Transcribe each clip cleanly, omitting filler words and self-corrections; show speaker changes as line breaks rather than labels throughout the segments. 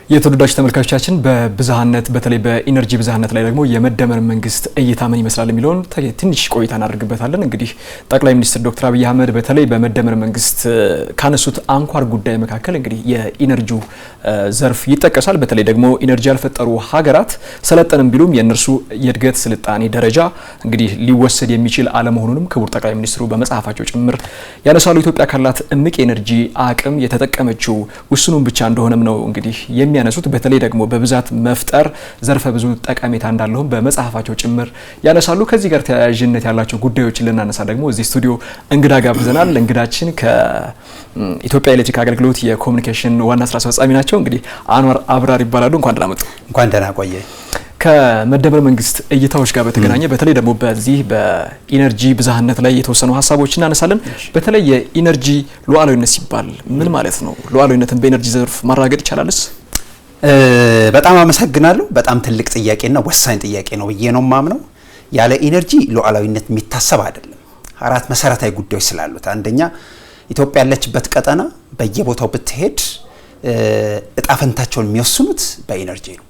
የተወደዳችሁ ተመልካቾቻችን በብዝሃነት በተለይ በኢነርጂ ብዝሃነት ላይ ደግሞ የመደመር መንግስት እይታ ምን ይመስላል የሚለውን ትንሽ ቆይታ እናደርግበታለን። እንግዲህ ጠቅላይ ሚኒስትር ዶክተር አብይ አህመድ በተለይ በመደመር መንግስት ካነሱት አንኳር ጉዳይ መካከል እንግዲህ የኢነርጂው ዘርፍ ይጠቀሳል። በተለይ ደግሞ ኢነርጂ ያልፈጠሩ ሀገራት ሰለጠንም ቢሉም የእነርሱ የእድገት ስልጣኔ ደረጃ እንግዲህ ሊወሰድ የሚችል አለመሆኑንም ክቡር ጠቅላይ ሚኒስትሩ በመጽሐፋቸው ጭምር ያነሳሉ። ኢትዮጵያ ካላት እምቅ የኢነርጂ አቅም የተጠቀመችው ውስኑን ብቻ እንደሆነም ነው እንግዲህ የሚያነሱት። በተለይ ደግሞ በብዛት መፍጠር ዘርፈ ብዙ ጠቀሜታ እንዳለውም በመጽሐፋቸው ጭምር ያነሳሉ። ከዚህ ጋር ተያያዥነት ያላቸው ጉዳዮችን ልናነሳ ደግሞ እዚህ ስቱዲዮ እንግዳ ጋብዘናል። እንግዳችን ከኢትዮጵያ ኤሌክትሪክ አገልግሎት የኮሙኒኬሽን ዋና ስራ አስፈጻሚ ናቸው። እንግዲህ አንዋር አብራር ይባላሉ። እንኳን ደህና መጡ።
እንኳን ደህና ቆየ።
ከመደመር መንግስት እይታዎች ጋር በተገናኘ በተለይ ደግሞ በዚህ በኢነርጂ ብዝሃነት ላይ የተወሰኑ ሀሳቦችን እናነሳለን። በተለይ የኢነርጂ ሉዓላዊነት ሲባል ምን ማለት ነው? ሉዓላዊነትን በኢነርጂ ዘርፍ ማረጋገጥ ይቻላልስ?
በጣም አመሰግናለሁ። በጣም ትልቅ ጥያቄና ወሳኝ ጥያቄ ነው ብዬ ነው የማምነው። ያለ ኢነርጂ ሉዓላዊነት የሚታሰብ አይደለም። አራት መሰረታዊ ጉዳዮች ስላሉት፣ አንደኛ ኢትዮጵያ ያለችበት ቀጠና በየቦታው ብትሄድ እጣፈንታቸውን የሚወስኑት በኢነርጂ ነው።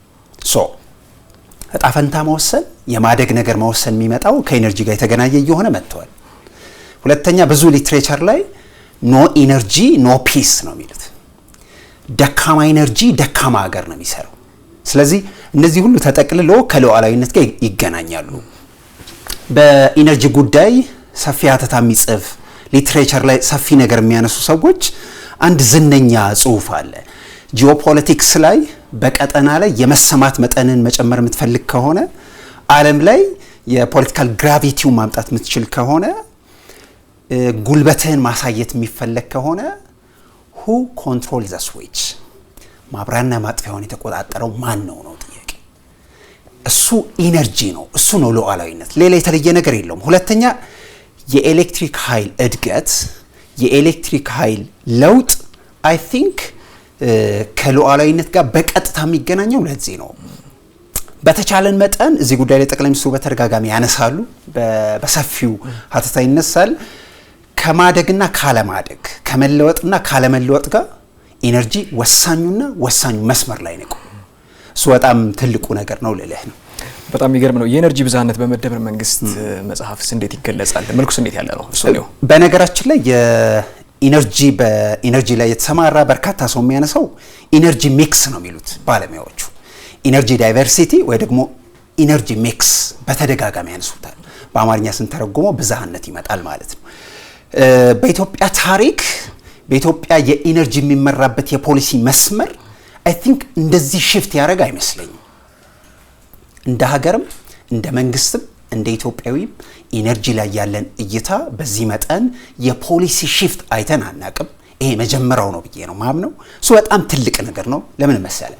እጣፈንታ መወሰን፣ የማደግ ነገር መወሰን የሚመጣው ከኢነርጂ ጋር የተገናኘ እየሆነ መጥተዋል። ሁለተኛ ብዙ ሊትሬቸር ላይ ኖ ኢነርጂ ኖ ፒስ ነው የሚሉት። ደካማ ኢነርጂ ደካማ ሀገር ነው የሚሰራው። ስለዚህ እነዚህ ሁሉ ተጠቅልሎ ከሉዓላዊነት ጋር ይገናኛሉ። በኢነርጂ ጉዳይ ሰፊ ሀተታ የሚጽፍ ሊትሬቸር ላይ ሰፊ ነገር የሚያነሱ ሰዎች አንድ ዝነኛ ጽሁፍ አለ። ጂኦፖለቲክስ ላይ በቀጠና ላይ የመሰማት መጠንን መጨመር የምትፈልግ ከሆነ፣ ዓለም ላይ የፖለቲካል ግራቪቲው ማምጣት የምትችል ከሆነ፣ ጉልበትህን ማሳየት የሚፈለግ ከሆነ who control the switch ማብራና ማጥፊያውን የተቆጣጠረው ማን ነው ጥያቄ። እሱ ኢነርጂ ነው። እሱ ነው ሉዓላዊነት። ሌላ የተለየ ነገር የለውም። ሁለተኛ የኤሌክትሪክ ኃይል እድገት፣ የኤሌክትሪክ ኃይል ለውጥ አይ ቲንክ ከሉዓላዊነት ጋር በቀጥታ የሚገናኘው ለዚህ ነው። በተቻለን መጠን እዚህ ጉዳይ ላይ ጠቅላይ ሚኒስትሩ በተደጋጋሚ ያነሳሉ፣ በሰፊው ሀተታ ይነሳል። ከማደግና ካለማደግ፣ ከመለወጥና ካለመለወጥ ጋር ኢነርጂ ወሳኙ መስመር ላይ ነው። እሱ በጣም ትልቁ ነገር ነው ልልህ ነው።
በጣም የሚገርም ነው። የኢነርጂ ብዝሃነት በመደመር መንግስት መጽሐፍስ እንዴት ይገለጻል? መልኩስ እንዴት ያለ ነው? እሱ ነው።
በነገራችን ላይ በኢነርጂ ላይ የተሰማራ በርካታ ሰው የሚያነሳው ኢነርጂ ሚክስ ነው የሚሉት ባለሙያዎቹ። ኢነርጂ ዳይቨርሲቲ ወይ ደግሞ ኢነርጂ ሚክስ በተደጋጋሚ ያነሱታል። በአማርኛ ስንተረጉመው ብዝሃነት ይመጣል ማለት ነው። በኢትዮጵያ ታሪክ በኢትዮጵያ የኢነርጂ የሚመራበት የፖሊሲ መስመር አይ ቲንክ እንደዚህ ሽፍት ያደረገ አይመስለኝም። እንደ ሀገርም እንደ መንግስትም እንደ ኢትዮጵያዊም ኢነርጂ ላይ ያለን እይታ በዚህ መጠን የፖሊሲ ሽፍት አይተን አናቅም። ይሄ መጀመሪያው ነው ብዬ ነው ማምነው። እሱ በጣም ትልቅ ነገር ነው። ለምን መሰለ?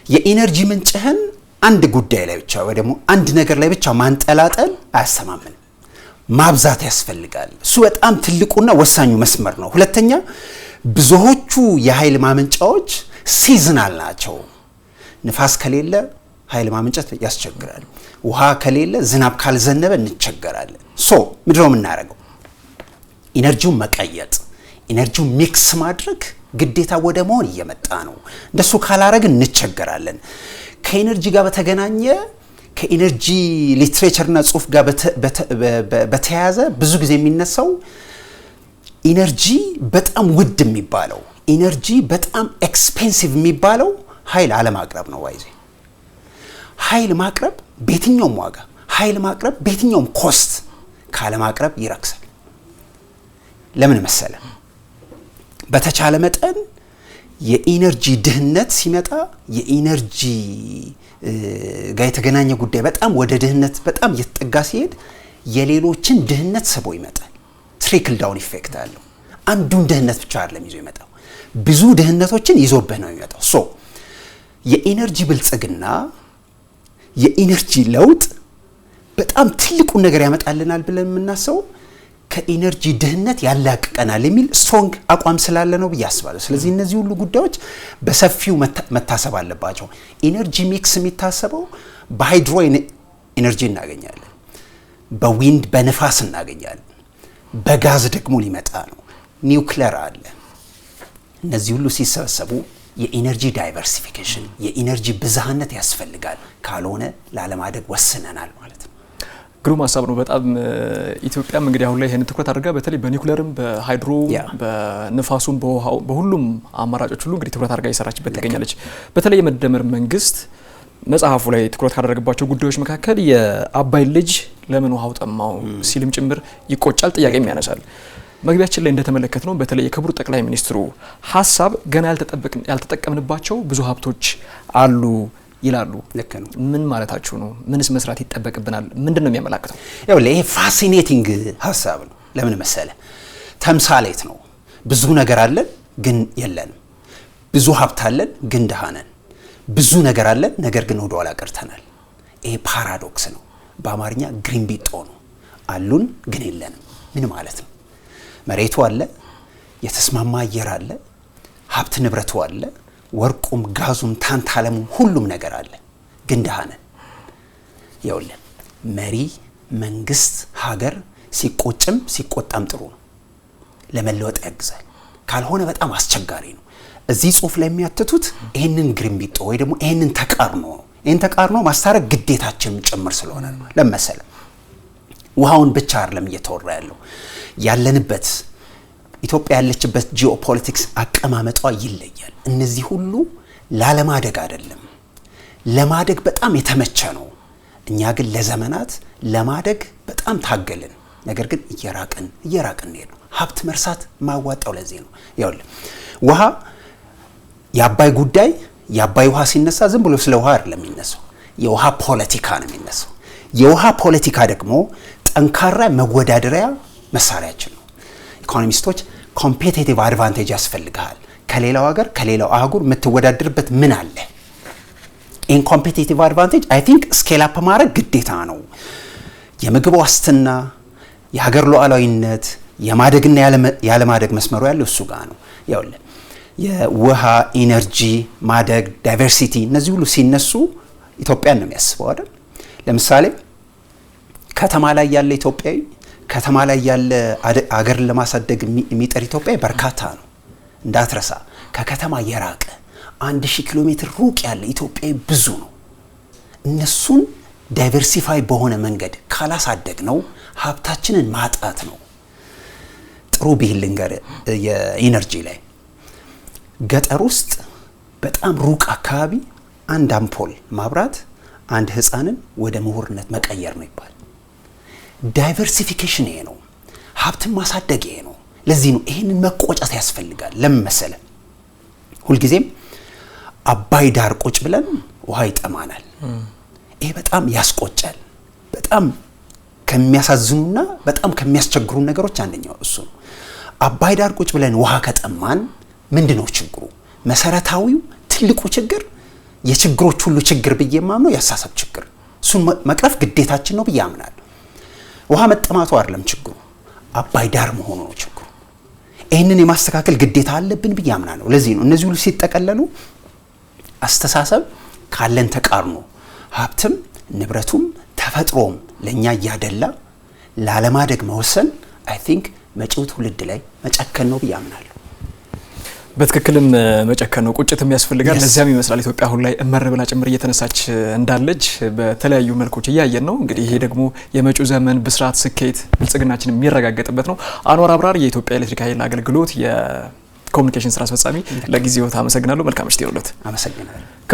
የኢነርጂ ምንጭህን አንድ ጉዳይ ላይ ብቻ ወይ ደግሞ አንድ ነገር ላይ ብቻ ማንጠላጠል አያሰማምንም። ማብዛት ያስፈልጋል። እሱ በጣም ትልቁና ወሳኙ መስመር ነው። ሁለተኛ ብዙዎቹ የኃይል ማመንጫዎች ሲዝናል ናቸው። ንፋስ ከሌለ ኃይል ማመንጨት ያስቸግራል። ውሃ ከሌለ ዝናብ ካልዘነበ እንቸገራለን። ምንድነው የምናደርገው? ኢነርጂውን መቀየጥ፣ ኢነርጂውን ሚክስ ማድረግ ግዴታ ወደ መሆን እየመጣ ነው። እንደሱ ካላረግን እንቸገራለን። ከኢነርጂ ጋር በተገናኘ ከኢነርጂ ሊትሬቸርና ጽሁፍ ጋር በተያያዘ ብዙ ጊዜ የሚነሳው ኢነርጂ በጣም ውድ የሚባለው፣ ኢነርጂ በጣም ኤክስፔንሲቭ የሚባለው ኃይል አለማቅረብ ነው። ዋይዜ ኃይል ማቅረብ በየትኛውም ዋጋ፣ ኃይል ማቅረብ በየትኛውም ኮስት ካለማቅረብ ይረክሳል። ለምን መሰለ? በተቻለ መጠን የኢነርጂ ድህነት ሲመጣ የኢነርጂ ጋር የተገናኘ ጉዳይ በጣም ወደ ድህነት በጣም እየተጠጋ ሲሄድ የሌሎችን ድህነት ስቦ ይመጣል። ትሪክል ዳውን ኢፌክት አለው። አንዱን ድህነት ብቻ አይደለም ይዞ ይመጣው፣ ብዙ ድህነቶችን ይዞብህ ነው የሚመጣው። የኢነርጂ ብልጽግና፣ የኢነርጂ ለውጥ በጣም ትልቁን ነገር ያመጣልናል ብለን የምናስበው ከኢነርጂ ድህነት ያላቅቀናል የሚል ስትሮንግ አቋም ስላለ ነው ብዬ አስባለሁ። ስለዚህ እነዚህ ሁሉ ጉዳዮች በሰፊው መታሰብ አለባቸው። ኢነርጂ ሚክስ የሚታሰበው በሃይድሮ ኢነርጂ እናገኛለን፣ በዊንድ በነፋስ እናገኛለን፣ በጋዝ ደግሞ ሊመጣ ነው፣ ኒውክሌር አለ። እነዚህ ሁሉ ሲሰበሰቡ የኢነርጂ ዳይቨርሲፊኬሽን የኢነርጂ ብዝሃነት ያስፈልጋል። ካልሆነ ላለማደግ ወስነናል ማለት ነው።
ግሩም ሀሳብ ነው በጣም። ኢትዮጵያም እንግዲህ አሁን ላይ ይሄን ትኩረት አድርጋ በተለይ በኒውክሌርም በሃይድሮ በንፋሱም በውሃው በሁሉም አማራጮች ሁሉ እንግዲህ ትኩረት አድርጋ እየሰራችበት ትገኛለች። በተለይ የመደመር መንግስት መጽሐፉ ላይ ትኩረት ካደረገባቸው ጉዳዮች መካከል የአባይ ልጅ ለምን ውሃው ጠማው ሲልም ጭምር ይቆጫል፣ ጥያቄም ያነሳል። መግቢያችን ላይ እንደተመለከትነው በተለይ የክቡር ጠቅላይ ሚኒስትሩ ሀሳብ ገና ያልተጠቀምንባቸው ብዙ ሀብቶች አሉ ይላሉ።
ልክ ነው።
ምን ማለታችሁ ነው? ምንስ መስራት ይጠበቅብናል? ምንድነው የሚያመላክተው?
ያው ይሄ ፋሲኔቲንግ ሀሳብ ነው። ለምን መሰለ? ተምሳሌት ነው። ብዙ ነገር አለን ግን የለንም። ብዙ ሀብት አለን ግን ድሃ ነን። ብዙ ነገር አለን ነገር ግን ወደ ኋላ ቀርተናል። ይሄ ፓራዶክስ ነው። በአማርኛ ግሪንቢጦ ነው። አሉን ግን የለንም። ምን ማለት ነው? መሬቱ አለ፣ የተስማማ አየር አለ፣ ሀብት ንብረቱ አለ፣ ወርቁም ጋዙም ታንታለሙም ሁሉም ነገር አለ ግን ድሃ ነን። ይኸውልህ መሪ መንግስት ሀገር ሲቆጭም ሲቆጣም ጥሩ ነው፣ ለመለወጥ ያግዛል። ካልሆነ በጣም አስቸጋሪ ነው። እዚህ ጽሁፍ ላይ የሚያትቱት ይሄንን ግሪንቢጦ ወይ ደግሞ ይሄንን ተቃርኖ ነው። ይሄን ተቃርኖ ማስታረቅ ግዴታችን ጭምር ስለሆነ ነው። ለምሳሌ ውሃውን ብቻ አይደለም እየተወራ ያለው ያለንበት ኢትዮጵያ ያለችበት ጂኦፖለቲክስ አቀማመጧ ይለያል። እነዚህ ሁሉ ላለማደግ አይደለም፣ ለማደግ በጣም የተመቸ ነው። እኛ ግን ለዘመናት ለማደግ በጣም ታገልን። ነገር ግን እየራቅን ነው። ሀብት መርሳት ማዋጣው ለዚህ ነው። ይኸውልህ ውሃ የአባይ ጉዳይ የአባይ ውሃ ሲነሳ ዝም ብሎ ስለ ውሃ አይደለም የሚነሳው፣ የውሃ ፖለቲካ ነው የሚነሳው። የውሃ ፖለቲካ ደግሞ ጠንካራ መወዳደሪያ መሳሪያችን ነው። ኢኮኖሚስቶች ኮምፒቲቲቭ አድቫንቴጅ ያስፈልጋል። ከሌላው ሀገር ከሌላው አህጉር የምትወዳደርበት ምን አለ? ኢን ኮምፒቲቲቭ አድቫንቴጅ አይ ቲንክ ስኬል አፕ ማድረግ ግዴታ ነው። የምግብ ዋስትና፣ የሀገር ሉዓላዊነት፣ የማደግና ያለማደግ መስመሩ ያለው እሱ ጋር ነው። ያውልህ የውሃ ኢነርጂ ማደግ ዳይቨርሲቲ እነዚህ ሁሉ ሲነሱ ኢትዮጵያን ነው የሚያስበው አይደል? ለምሳሌ ከተማ ላይ ያለ ኢትዮጵያዊ ከተማ ላይ ያለ አገርን ለማሳደግ የሚጠር ኢትዮጵያዊ በርካታ ነው። እንዳትረሳ ከከተማ የራቀ 1000 ኪሎ ሜትር ሩቅ ያለ ኢትዮጵያዊ ብዙ ነው። እነሱን ዳይቨርሲፋይ በሆነ መንገድ ካላሳደግ ነው ሀብታችንን ማጣት ነው። ጥሩ ቢል ልንገር፣ የኢነርጂ ላይ ገጠር ውስጥ በጣም ሩቅ አካባቢ አንድ አምፖል ማብራት አንድ ህፃንን ወደ ምሁርነት መቀየር ነው ይባል። ዳይቨርሲፊኬሽን ይሄ ነው። ሀብትን ማሳደግ ይሄ ነው። ለዚህ ነው ይሄንን መቆጨት ያስፈልጋል። ለምን መሰለ? ሁልጊዜም አባይ ዳር ቁጭ ብለን ውሃ ይጠማናል። ይሄ በጣም ያስቆጫል። በጣም ከሚያሳዝኑና በጣም ከሚያስቸግሩ ነገሮች አንደኛው እሱ ነው። አባይ ዳር ቁጭ ብለን ውሃ ከጠማን ምንድነው ችግሩ? መሰረታዊው ትልቁ ችግር የችግሮች ሁሉ ችግር ብዬ የማምነው ያሳሰብ ችግር። እሱን መቅረፍ ግዴታችን ነው ብዬ አምናለሁ። ውሃ መጠማቱ አይደለም ችግሩ፣ አባይ ዳር መሆኑ ነው ችግሩ። ይህንን የማስተካከል ግዴታ አለብን ብዬ አምናለሁ። ለዚህ ነው እነዚህ ሁሉ ሲጠቀለሉ አስተሳሰብ ካለን ተቃርኖ ሀብትም ንብረቱም ተፈጥሮም ለኛ ያደላ ላለማደግ መወሰን አይ ቲንክ መጪው ትውልድ ላይ መጨከን ነው ብዬ አምናለሁ።
በትክክልም መጨከን ነው፣ ቁጭትም ያስፈልጋል። ለዚያም ይመስላል ኢትዮጵያ አሁን ላይ እመር ብላ ጭምር እየተነሳች እንዳለች በተለያዩ መልኮች እያየን ነው። እንግዲህ ይሄ ደግሞ የመጪው ዘመን ብስራት፣ ስኬት፣ ብልጽግናችን የሚረጋገጥበት ነው። አንዋር አብራር የኢትዮጵያ ኤሌክትሪክ ኃይል አገልግሎት የኮሙኒኬሽን ስራ አስፈጻሚ፣ ለጊዜው አመሰግናለሁ። መልካም ምሽት ይሁንልዎት።
አመሰግናለሁ።